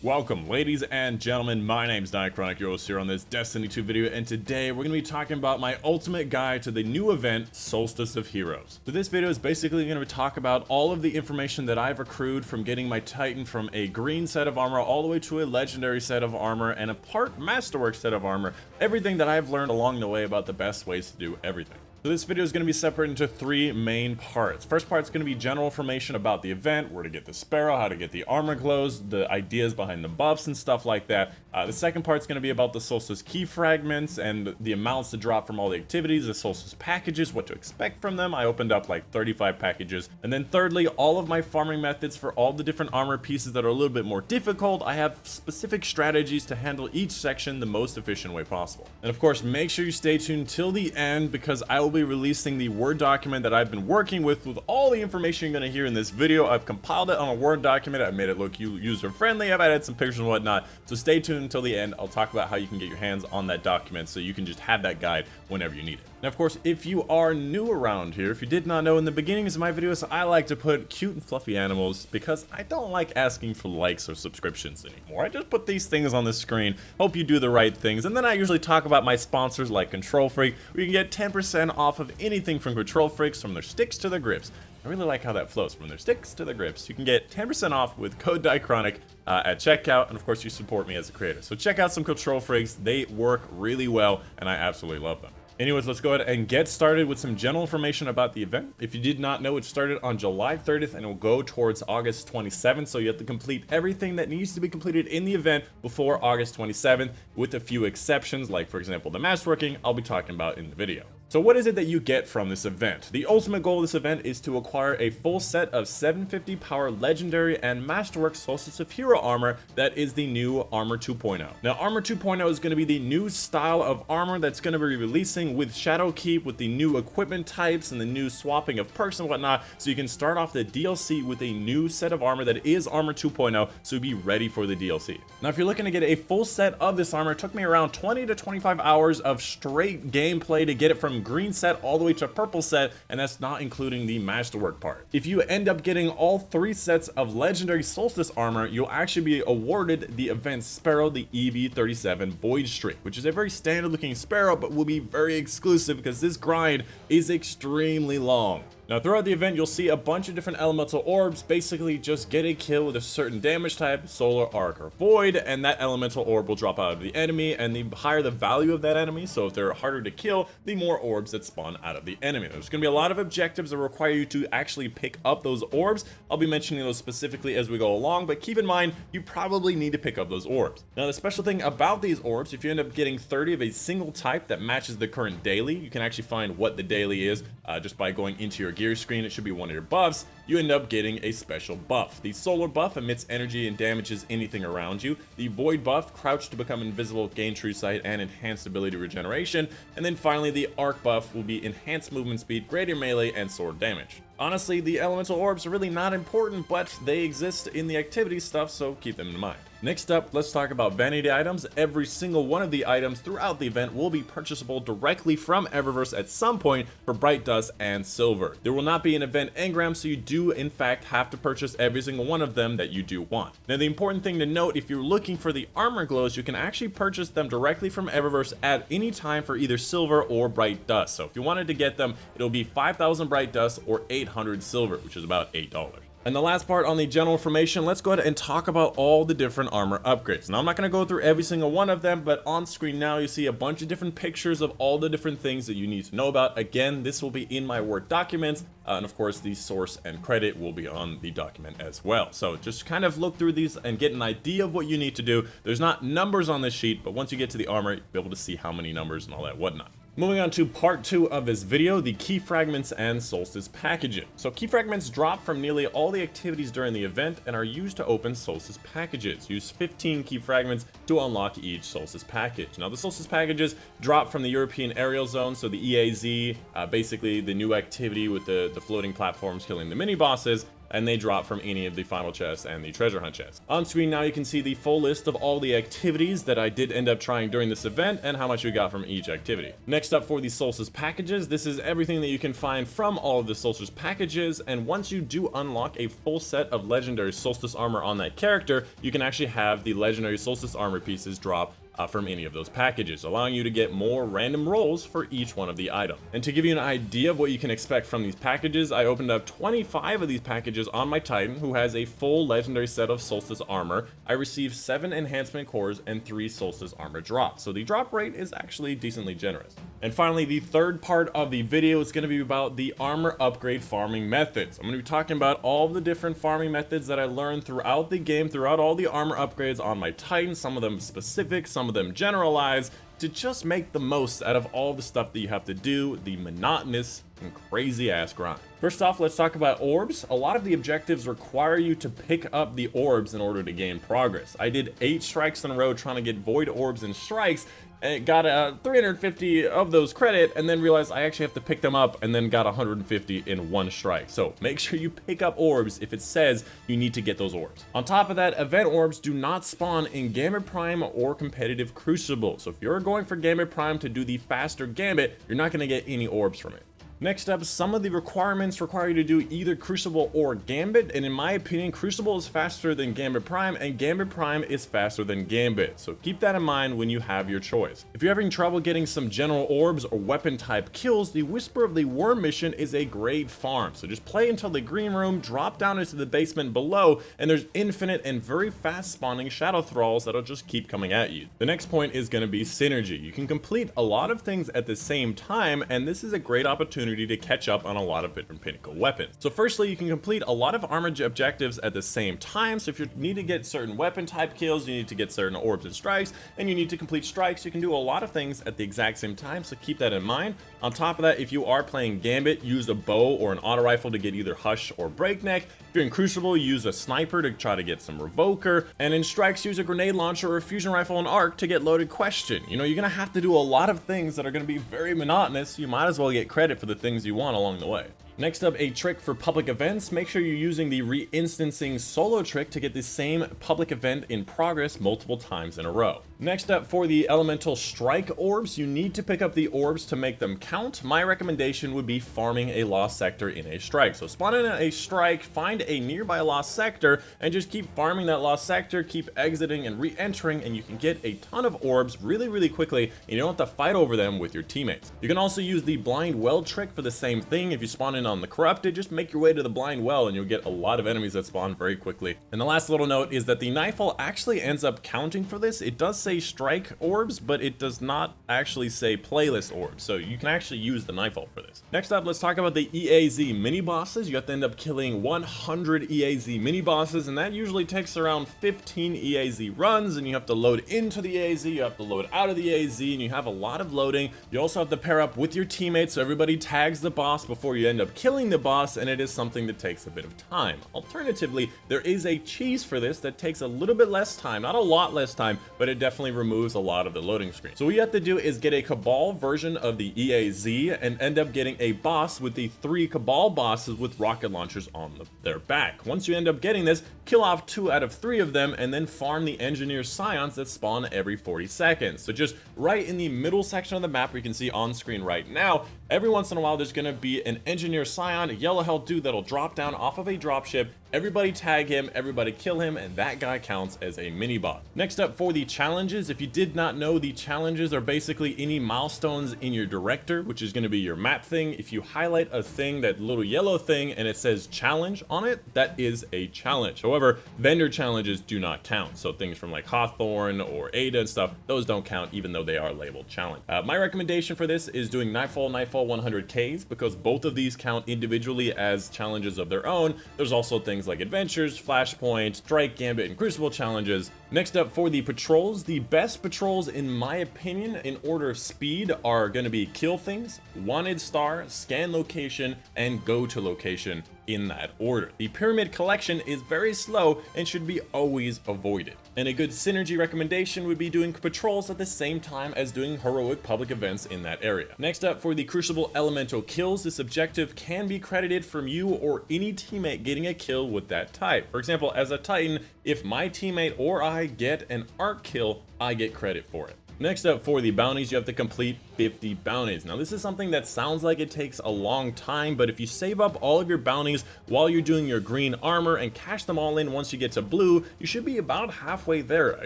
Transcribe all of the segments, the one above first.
Welcome, ladies and gentlemen. My name's Dychronic, your host here on this Destiny 2 video, and today we're going to be talking about my ultimate guide to the new event, Solstice of Heroes. So this video is basically going to talk about all of the information that I've accrued from getting my Titan from a green set of armor all the way to a legendary set of armor and a part masterwork set of armor. Everything that I've learned along the way about the best ways to do everything. So this video is going to be separated into three main parts. First part is going to be general information about the event, where to get the sparrow, how to get the armor glows, the ideas behind the buffs and stuff like that. The second part is going to be about the Solstice key fragments and the amounts to drop from all the activities, the Solstice packages, what to expect from them. I opened up like 35 packages. And then thirdly, all of my farming methods for all the different armor pieces that are a little bit more difficult. I have specific strategies to handle each section the most efficient way possible. And of course, make sure you stay tuned till the end because I will be releasing the Word document that I've been working with all the information you're going to hear in this video. I've compiled it on a Word document. I've made it look user-friendly. I've added some pictures and whatnot. So stay tuned until the end. I'll talk about how you can get your hands on that document so you can just have that guide whenever you need it. Now, of course, if you are new around here, if you did not know, in the beginnings of my videos, I like to put cute and fluffy animals because I don't like asking for likes or subscriptions anymore. I just put these things on the screen, hope you do the right things, and then I usually talk about my sponsors like Control Freak, where you can get 10% off of anything from Control Freaks, from their sticks to their grips. I really like how that flows, from their sticks to their grips. You can get 10% off with code Dychronic at checkout, and of course you support me as a creator. So check out some Control Freaks. They work really well, and I absolutely love them. Anyways, let's go ahead and get started with some general information about the event. If you did not know, it started on July 30th and it will go towards August 27th. So you have to complete everything that needs to be completed in the event before August 27th, with a few exceptions, like for example, the Masterworking I'll be talking about in the video. So what is it that you get from this event? The ultimate goal of this event is to acquire a full set of 750 power legendary and masterwork Solstice of Hero armor that is the new Armor 2.0. Now Armor 2.0 is going to be the new style of armor that's going to be releasing with Shadow Keep, with the new equipment types and the new swapping of perks and whatnot, so you can start off the DLC with a new set of armor that is Armor 2.0, so be ready for the DLC. Now if you're looking to get a full set of this armor, it took me around 20 to 25 hours of straight gameplay to get it from green set all the way to purple set, and that's not including the masterwork part. If you end up getting all three sets of legendary Solstice armor, you'll actually be awarded the event sparrow, the EV-37 Voidstreak, which is a very standard looking sparrow but will be very exclusive because this grind is extremely long. Now throughout the event, you'll see a bunch of different elemental orbs. Basically just get a kill with a certain damage type, solar, arc, or void, and that elemental orb will drop out of the enemy, and the higher the value of that enemy, so if they're harder to kill, the more orbs that spawn out of the enemy. There's going to be a lot of objectives that require you to actually pick up those orbs. I'll be mentioning those specifically as we go along, but keep in mind, you probably need to pick up those orbs. Now the special thing about these orbs, if you end up getting 30 of a single type that matches the current daily, you can actually find what the daily is just by going into your gear screen. It should be one of your buffs. You end up getting a special buff. The solar buff emits energy and damages anything around you. The void buff, crouch to become invisible, gain true sight, and enhanced ability regeneration. And then finally, the arc buff will be enhanced movement speed, greater melee, and sword damage. Honestly, the elemental orbs are really not important, but they exist in the activity stuff, so keep them in mind. Next up, let's talk about vanity items. Every single one of the items throughout the event will be purchasable directly from Eververse at some point for Bright Dust and Silver. There will not be an event engram, so you do in fact have to purchase every single one of them that you do want. Now the important thing to note, if you're looking for the armor glows, you can actually purchase them directly from Eververse at any time for either Silver or Bright Dust. So if you wanted to get them, it'll be 5,000 Bright Dust or 800 Silver, which is about $8. And the last part on the general information, let's go ahead and talk about all the different armor upgrades. Now I'm not going to go through every single one of them, but on screen now you see a bunch of different pictures of all the different things that you need to know about. Again, this will be in my Word documents, and of course the source and credit will be on the document as well. So just kind of look through these and get an idea of what you need to do. There's not numbers on this sheet, but once you get to the armor, you'll be able to see how many numbers and all that whatnot. Moving on to part 2 of this video, the Key Fragments and Solstice packages. So Key Fragments drop from nearly all the activities during the event and are used to open Solstice packages. Use 15 Key Fragments to unlock each Solstice package. Now the Solstice packages drop from the European aerial zone, so the EAZ, basically the new activity with the floating platforms killing the mini bosses, and they drop from any of the final chests and the treasure hunt chests. On screen now you can see the full list of all the activities that I did end up trying during this event and how much we got from each activity. Next up, for the Solstice packages, this is everything that you can find from all of the Solstice packages, and once you do unlock a full set of legendary Solstice armor on that character, you can actually have the legendary Solstice armor pieces drop from any of those packages, allowing you to get more random rolls for each one of the items. And to give you an idea of what you can expect from these packages, I opened up 25 of these packages on my Titan, who has a full legendary set of Solstice armor. I received 7 enhancement cores and 3 Solstice armor drops, so the drop rate is actually decently generous. And finally, the third part of the video is going to be about the armor upgrade farming methods. I'm going to be talking about all the different farming methods that I learned throughout the game, throughout all the armor upgrades on my Titan, some of them specific, some of them generalized, to just make the most out of all the stuff that you have to do, the monotonous and crazy ass grind. First off, let's talk about orbs. A lot of the objectives require you to pick up the orbs in order to gain progress. I did 8 strikes in a row trying to get void orbs and strikes, and got 350 of those credit, and then realized I actually have to pick them up, and then got 150 in 1 strike. So make sure you pick up orbs if it says you need to get those orbs. On top of that, event orbs do not spawn in Gambit Prime or competitive Crucible. So if you're going for Gambit Prime to do the faster Gambit, you're not going to get any orbs from it. Next up, some of the requirements require you to do either Crucible or Gambit, and in my opinion, Crucible is faster than Gambit Prime, and Gambit Prime is faster than Gambit, so keep that in mind when you have your choice. If you're having trouble getting some general orbs or weapon type kills, the Whisper of the Worm mission is a great farm, so just play until the green room, drop down into the basement below, and there's infinite and very fast spawning Shadow Thralls that'll just keep coming at you. The next point is going to be synergy. You can complete a lot of things at the same time, and this is a great opportunity to catch up on a lot of different pinnacle weapons. So firstly, you can complete a lot of armor objectives at the same time. So if you need to get certain weapon type kills, you need to get certain orbs and strikes, and you need to complete strikes, you can do a lot of things at the exact same time, so keep that in mind. On top of that, if you are playing Gambit, use a bow or an auto rifle to get either Hush or Breakneck. If you're in Crucible, use a sniper to try to get some Revoker, and in strikes, use a grenade launcher or a fusion rifle and arc to get loaded question. You know, you're gonna have to do a lot of things that are gonna be very monotonous. You might as well get credit for the things you want along the way. Next up, a trick for public events. Make sure you're using the re-instancing solo trick to get the same public event in progress multiple times in a row. Next up, for the elemental strike orbs, you need to pick up the orbs to make them count. My recommendation would be farming a lost sector in a strike. So spawn in a strike, find a nearby lost sector, and just keep farming that lost sector, keep exiting and re-entering, and you can get a ton of orbs really quickly, and you don't have to fight over them with your teammates. You can also use the blind well trick for the same thing. If you spawn in on the corrupted, just make your way to the blind well and you'll get a lot of enemies that spawn very quickly. And the last little note is that the nightfall actually ends up counting for this. It does say strike orbs, but it does not actually say playlist orbs, so you can actually use the nightfall for this. Next up, let's talk about the EAZ mini bosses. You have to end up killing 100 EAZ mini bosses, and that usually takes around 15 EAZ runs, and you have to load into the EAZ, you have to load out of the EAZ, and you have a lot of loading. You also have to pair up with your teammates so everybody tags the boss before you end up killing the boss, and it is something that takes a bit of time. Alternatively, there is a cheese for this that takes a little bit less time, not a lot less time, but it definitely removes a lot of the loading screen. So what you have to do is get a Cabal version of the EAZ and end up getting a boss with the 3 Cabal bosses with rocket launchers on their back. Once you end up getting this, kill off 2 out of 3 of them, and then farm the Engineer Scions that spawn every 40 seconds. So just right in the middle section of the map, you can see on screen right now, every once in a while there's going to be an Engineer Scion, a yellow health dude that'll drop down off of a dropship. Everybody tag him, everybody kill him, and that guy counts as a mini boss. Next up, for the challenges, if you did not know, the challenges are basically any milestones in your director, which is going to be your map thing. If you highlight a thing, that little yellow thing, and it says challenge on it, that is a challenge. However, vendor challenges do not count. So things from like Hawthorne or Ada and stuff, those don't count even though they are labeled challenge. My recommendation for this is doing Nightfall 100Ks, because both of these count individually as challenges of their own. There's also things like Adventures, Flashpoint, Strike, Gambit, and Crucible challenges. Next up, for the patrols, the best patrols in my opinion in order of speed are going to be Kill Things, Wanted Star, Scan Location, and Go to Location in that order. The Pyramid Collection is very slow and should be always avoided. And a good synergy recommendation would be doing patrols at the same time as doing heroic public events in that area. Next up, for the Crucible Elemental kills, this objective can be credited from you or any teammate getting a kill with that type. For example, as a Titan, if my teammate or I get an arc kill, I get credit for it. Next up, for the bounties, you have to complete 50 bounties. Now, this is something that sounds like it takes a long time, but if you save up all of your bounties while you're doing your green armor and cash them all in once you get to blue, you should be about halfway there. I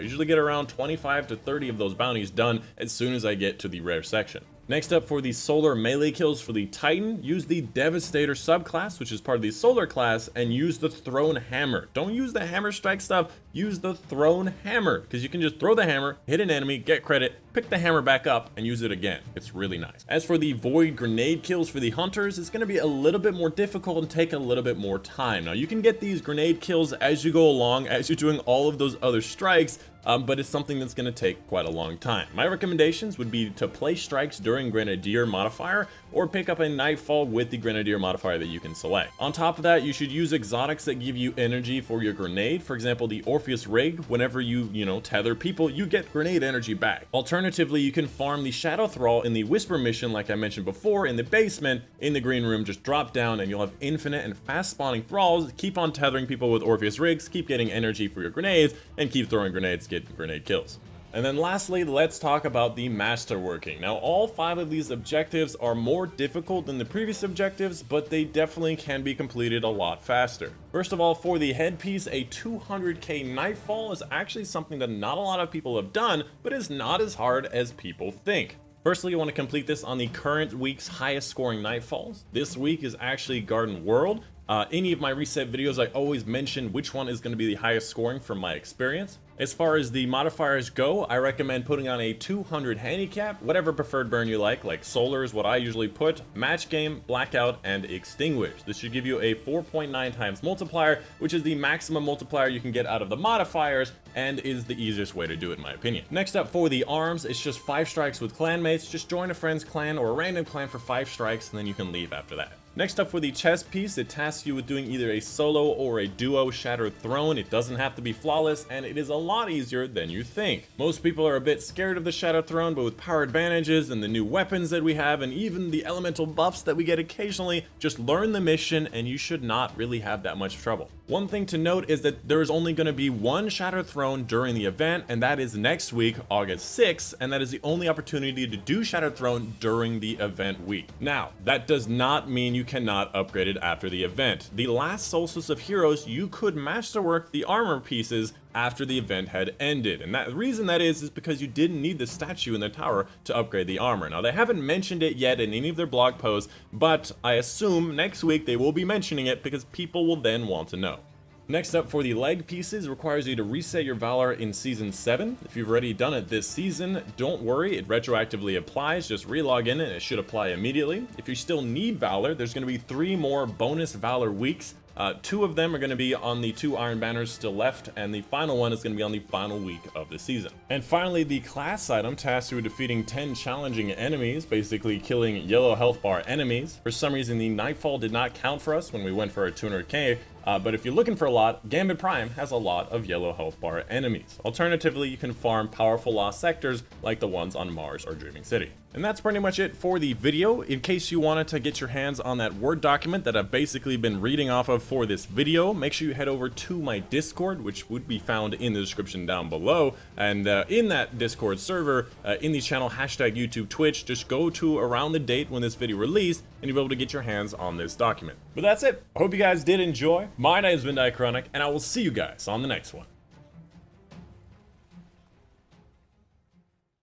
usually get around 25 to 30 of those bounties done as soon as I get to the rare section. Next up, for the solar melee kills for the Titan, use the Devastator subclass, which is part of the solar class, and use the thrown hammer. Don't use the hammer strike stuff, use the thrown hammer, because you can just throw the hammer, hit an enemy, get credit, pick the hammer back up, and use it again. It's really nice. As for the void grenade kills for the hunters, it's going to be a little bit more difficult and take a little bit more time. Now, you can get these grenade kills as you go along, as you're doing all of those other strikes, but it's something that's going to take quite a long time. My recommendations would be to play strikes during Grenadier modifier or pick up a Nightfall with the Grenadier modifier that you can select. On top of that, you should use exotics that give you energy for your grenade. For example, the Orpheus rig, whenever you tether people, you get grenade energy back. Alternatively, you can farm the Shadow Thrall in the Whisper mission, like I mentioned before, in the basement, in the green room. Just drop down and you'll have infinite and fast spawning thralls. Keep on tethering people with Orpheus rigs, keep getting energy for your grenades, and keep throwing grenades, get grenade kills. And then lastly, let's talk about the Masterworking. Now, all 5 of these objectives are more difficult than the previous objectives, but they definitely can be completed a lot faster. First of all, for the headpiece, a 200k Nightfall is actually something that not a lot of people have done, but is not as hard as people think. Firstly, you want to complete this on the current week's highest scoring Nightfalls. This week is actually Garden World. Any of my reset videos, I always mention which one is going to be the highest scoring from my experience. As far as the modifiers go, I recommend putting on a 200 handicap, whatever preferred burn you like solar is what I usually put, match game, blackout, and extinguish. This should give you a 4.9 times multiplier, which is the maximum multiplier you can get out of the modifiers, and is the easiest way to do it in my opinion. Next up, for the arms, it's just 5 strikes with clanmates. Just join a friend's clan or a random clan for 5 strikes, and then you can leave after that. Next up, for the chest piece, it tasks you with doing either a solo or a duo Shattered Throne. It doesn't have to be flawless, and it is a lot easier than you think. Most people are a bit scared of the Shattered Throne, but with power advantages and the new weapons that we have, and even the elemental buffs that we get occasionally, just learn the mission and you should not really have that much trouble. One thing to note is that there is only going to be one Shattered Throne during the event, and that is next week, August 6th, and that is the only opportunity to do Shattered Throne during the event week. Now, that does not mean you cannot upgrade it after the event. The last Solstice of Heroes, you could masterwork the armor pieces after the event had ended, and the reason that is because you didn't need the statue in the tower to upgrade the armor. Now, they haven't mentioned it yet in any of their blog posts, but I assume next week they will be mentioning it because people will then want to know. Next up, for the leg pieces, it requires you to reset your Valor in Season 7. If you've already done it this season, don't worry, it retroactively applies. Just relog in and it should apply immediately. If you still need Valor, there's going to be 3 more bonus Valor weeks. 2 of them are going to be on the 2 Iron Banners still left, and the final one is going to be on the final week of the season. And finally, the class item tasks you with defeating 10 challenging enemies, basically killing yellow health bar enemies. For some reason, the Nightfall did not count for us when we went for our 200k, but if you're looking for a lot, Gambit Prime has a lot of yellow health bar enemies. Alternatively, you can farm powerful lost sectors like the ones on Mars or Dreaming City. And that's pretty much it for the video. In case you wanted to get your hands on that Word document that I've basically been reading off of for this video, make sure you head over to my Discord, which would be found in the description down below. And in that Discord server, in the channel hashtag YouTube Twitch, just go to around the date when this video released, and you'll be able to get your hands on this document. But that's it. I hope you guys did enjoy. My name has been Dychronic, and I will see you guys on the next one.